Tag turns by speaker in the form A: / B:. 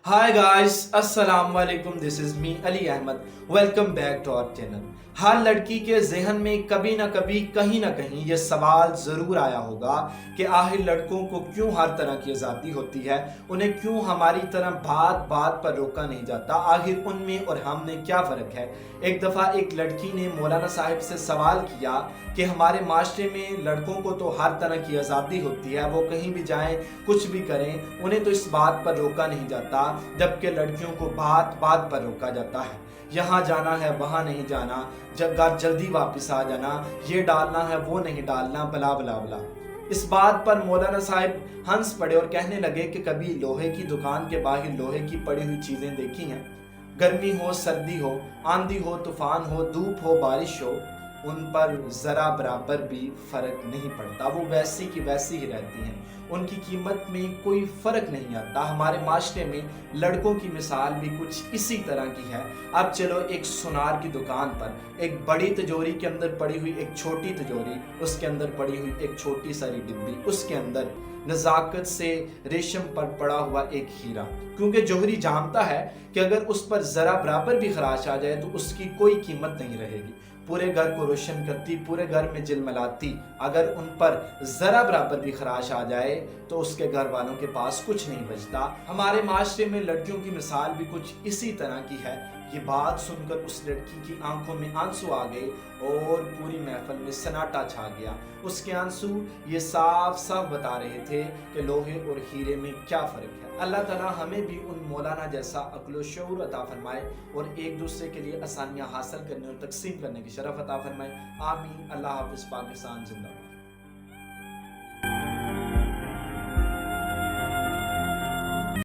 A: Hi guys, अस्सलाम वालेकुम. This is me Ali Ahmed. Welcome back to our channel. हर लड़की के जहन में कभी ना कभी कहीं ना कहीं ये सवाल ज़रूर आया होगा कि आखिर लड़कों को क्यों हर तरह की आज़ादी होती है, उन्हें क्यों हमारी तरह बात बात पर रोका नहीं जाता, आखिर उनमें और हम में क्या फ़र्क है. एक दफ़ा एक लड़की ने मौलाना साहब से सवाल किया कि हमारे माशरे में लड़कों को तो हर तरह की आज़ादी होती है, वो कहीं भी जाएं, कुछ भी करें, उन्हें तो इस बात पर रोका नहीं जाता, जबकि लड़कियों को बात बात पर रोका जाता है. यहाँ जाना है वहाँ नहीं जाना, जब घर जल्दी वापस आ जाना, ये डालना है वो नहीं डालना, बला बला बला. इस बात पर मौलाना साहब हंस पड़े और कहने लगे कि कभी लोहे की दुकान के बाहर लोहे की पड़ी हुई चीज़ें देखी हैं. गर्मी हो, सर्दी हो, आंधी हो, तूफान हो, धूप हो, बारिश हो, उन पर ज़रा बराबर भी फ़र्क नहीं पड़ता. वो वैसी की वैसी ही रहती हैं, उनकी कीमत में कोई फ़र्क नहीं आता. हमारे माशरे में लड़कों की मिसाल भी कुछ इसी तरह की है. अब चलो एक सुनार की दुकान पर एक बड़ी तिजोरी के अंदर पड़ी हुई एक छोटी तिजोरी, उसके अंदर पड़ी हुई एक छोटी सारी डिब्बी, उसके अंदर नज़ाकत से रेशम पर पड़ा हुआ एक हीरा. क्योंकि जोहरी जानता है कि अगर उस पर ज़रा बराबर भी खराश आ जाए तो उसकी कोई कीमत नहीं रहेगी. पूरे घर को रोशन करती, पूरे घर में जिलमिलाती. अगर उन पर ज़रा बराबर भी खराश आ जाए तो उसके घर वालों के पास कुछ नहीं बचता. हमारे माशरे में लड़कियों की मिसाल भी कुछ इसी तरह की है. ये बात सुनकर उस लड़की की आंखों में आंसू आ गए और पूरी महफिल में सन्नाटा छा गया. उसके आंसू ये साफ साफ बता रहे थे कि लोहे और हीरे में क्या फ़र्क है. अल्लाह ताला हमें भी उन मौलाना जैसा अक्ल व शऊर अता फरमाए और एक दूसरे के लिए आसानियाँ हासिल करने और तकसीम करने की शरफ अता फरमाए. आमीन. अल्लाह हाफ़िज़. पाकिस्तान जिंदाबाद.